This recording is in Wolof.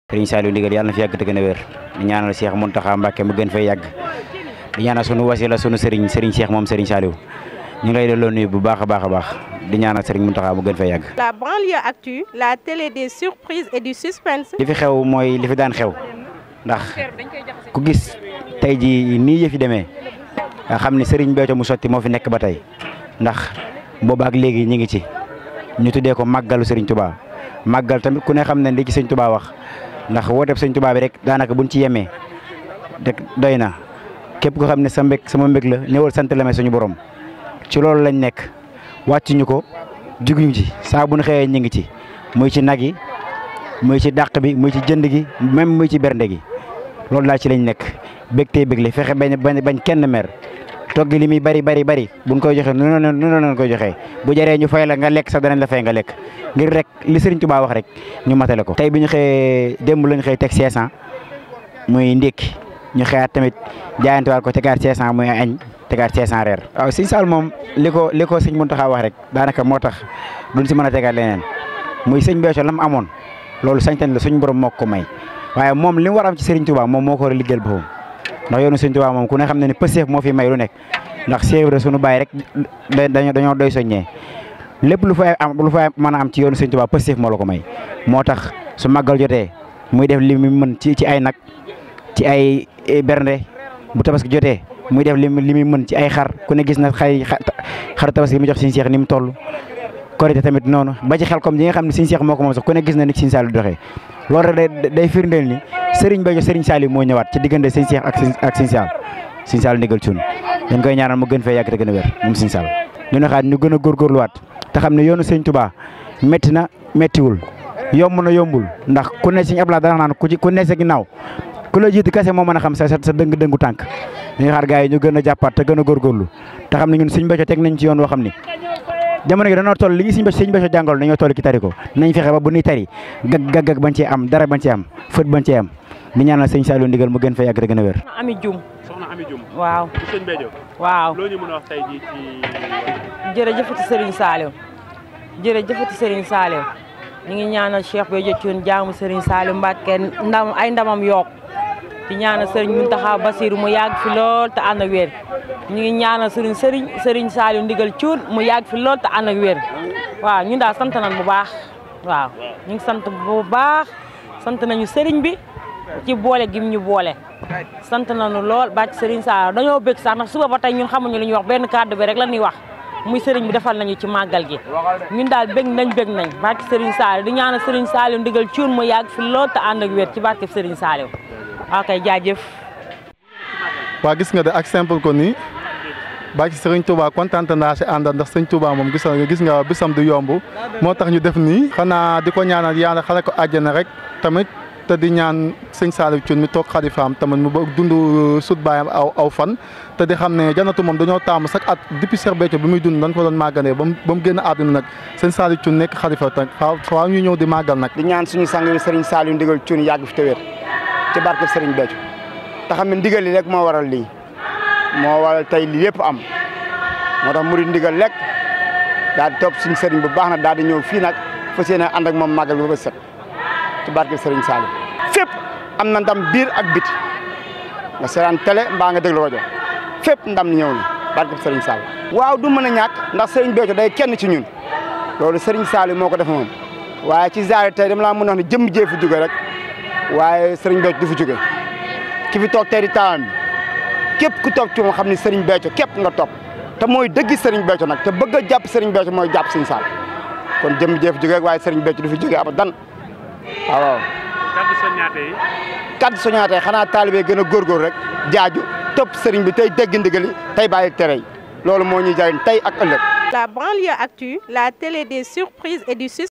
Serigne Saliou Ndigal yàlla na fi yàgg te gën a wér di ñaanal Cheikh Mountakha Mbacké mu gën fay yàgg di ñaanal sunu wasila sunu Serigne Cheikh moom Serigne Saliou ñu ngi lay delloo nuyu bu baax a baax di ñaanal Serigne Mountakha mu gën fay yàgg. La banlieue actu, la télé des surprises et du suspense. li fi xew mooy li fi daan xew ndax ku gis tey ji nii yëf yi demee nga xam ne Serigne Béthio mu sotti moo fi nekk ba tey ndax boobaak léegi ñu ngi ci ñu tuddee ko màggalu Serigne Touba màggal tamit ku ne xam ne li ci Serigne Touba wax. ndax wooteeb Sëñ Tuubaa bi rek daanaka buñ ci yemee rek doy na képp ko xam ne sa mbég sama mbég la ñëwal sant la suñu borom ci loolu lañ nekk wàccuñu ko juguñu ci saa bu ñu xëyee ñu ngi ci muy ci nag yi muy ci dàq bi muy ci jënd gi même muy ci bernde gi loolu daal ci lañ nekk bég tey bégle fexe bañ kenn mer togg li muy bari buñ koy joxe noonu koy joxe bu jaree ñu fay la nga lekk sax danañ la fay nga lekk ngir rek li Serigne Touba wax rek ñu matale ko. tey bi ñu xëyee démb lañ xëy teg 500 muy ndékki ñu xëyaat tamit jaayantewaat ko tegaat 500 muy añ tegaat 500 reer. waaw Serigne Sall moom li ko Serigne Mountakha wax rek daanaka moo tax duñ si mën a tegaat leneen muy Serigne Béthio la mu amoon loolu sañ-sañ la suñu borom moo ko may waaye moom li mu war a am ci Serigne Touba moom moo ko war a liggéeyal boppam. ndax yoonu Sëñ Tuubaa moom ku ne xam ne Pastef moo fi may lu nekk ndax Cheikh Ibra sunu baay rek dañoo doy soññee lépp lu fa mën a am ci yoonu Sëñ Tuubaa Pastef moo la ko may moo tax su màggal jotee muy def li mu mën ci ay nag ci ay bernde bu tabaski jotee muy def li muy mën ci ay xar ku ne gis na xaru tabaski mu jox Sëñ Cheikh ni mu toll korite tamit noonu ba ci xel comme yi nga xam ne Sëñ Cheikh moo ko moom sax ku ne gis na ni Sëñ Saliou doxee loolu rek day firndeel ni Serigne Béthio Serigne Saliou moo ñëwaat ci diggante Sëñ Cheikh ak Sëñ Saliou Ndigal Thioune dañ koy ñaanal mu gën fee yàgg te gën a wér moom Sëñ Saliou ñu ne xaat ñu gën a góorgóorluwaat te xam ne yoonu Sëñ Touba métti na méttiwul yomb na yombul ndax ku ne Sëñ Abdoulaye dana naan ku ne sa ginnaaw ku la jiitu kese moo mën a xam sa dëngu tànk ñu xaar gars yi ñu gën a jàppaat te gën a góorgóorlu te xam ne ñun Sëñ Béthio teg nañ ci yoon woo xam ni jamono gi dañoo toll li ñu Sëñ Béthio jàngal dañoo toll ci tari ko nañ fexe ba bu ñuy tari gag bañ cee am dara bañ cee am fët bañ cee am di ñaanal Sëñ Saliou Ndigal mu gën fa yàgg te gën a wér. soxna Ami Dioum waaw ci Sëñ Béthio waaw loo ñu mën a wax tey jii ci jërëjëfati Serigne Saliou jërëjëfati Serigne Saliou ñu ngi ñaanal Cheikh Béthio Thioune jaamu Serigne Saliou Mbacké ndamam yokk di ñaanal Serigne Mountakha Bassirou mu yàgg fi lool te ànd ak wér ñu ngi ñaanal Serigne Saliou Ndigal Thioune mu yàgg fi lool te ànd ak wér waaw ñun daal sant nañ bu baax waaw ñu ngi sant bu baax sant nañu Serigne bi ci boole gim ñu boole sant nañu lool bàcc Serigne Saliou dañoo bëgg sax ndax suba ba tey ñun xamuñu lu ñuy wax benn kàddu bi rek la ñuy wax muy Serigne bi defal nañu ci màggal gi ñun daal bëgg nañ bàcc Serigne Saliou di ñaanal Serigne Saliou Ndigal Thioune mu yàgg fi lool te ànd ak wér ci barke Serigne Saliou ok jaajëf. waa gis nga de ak simple ko nii bàcc Serigne Touba kontaan naa si àndal ndax Serigne Touba moom gis nga bisam du yomb moo tax ñu def nii xanaa di ko ñaanal yàlla xale ko àjjana rek tamit te di ñaan Sëñ Saliou Thioune mi toog xalifaam tamit mu dund sut baayam aw fan te di xam ne janatu moom dañoo taamu chaque at depuis Cheikh Béthio bi muy dund dañ ko doon màggalee ba mu génn àdduna nag Sëñ Saliou Thioune nekk xalifa te faaw ñu ñëw di màggal nag. di ñaan suñu sang yi Serigne Saliou Ndigal Thioune yàgg fi te wér ci barke Serigne Béthio te xam ne ndigal li rek moo waral lii moo waral tey lii yëpp am moo tax murid ndigal lekk daal di topp suñu Serigne bu baax nag daal di ñëw fii nag fas yéene ànd ak moom màggal ba set ci barke Serigne Saliou fépp am na ndam biir ak biti nga seetaan télé mbaa nga déglu rajo fépp ndam ñëw na barke Serigne Saliou waaw du mën a ñàkk ndax Serigne Béthio day kenn ci ñun loolu Serigne Saliou moo ko def moom waaye ci zaari tey dama laa mën a wax ne jëmm jee fi jóge rek waaye Serigne Béthio du fi jóge ki fi toog tey di taawam bi képp ku toog ci moom xam ne Serigne Béthio képp nga topp te mooy dëgg Serigne Béthio nag te bëgg a jàpp Serigne Béthio mooy jàpp Serigne Saliou kon jëmm jee fi jóge rek waaye Serigne Béthio du fi jóge abadan waaw. kaddu soññaate yi xanaa taalibe gën a góorgóor rek jaaju topp Serigne bi tey dégg ndigali tey bàyyi tere yi loolu moo ñuy jariñ tey ak ëllëg. La banlieue actu, la télé des surprises et du suspense.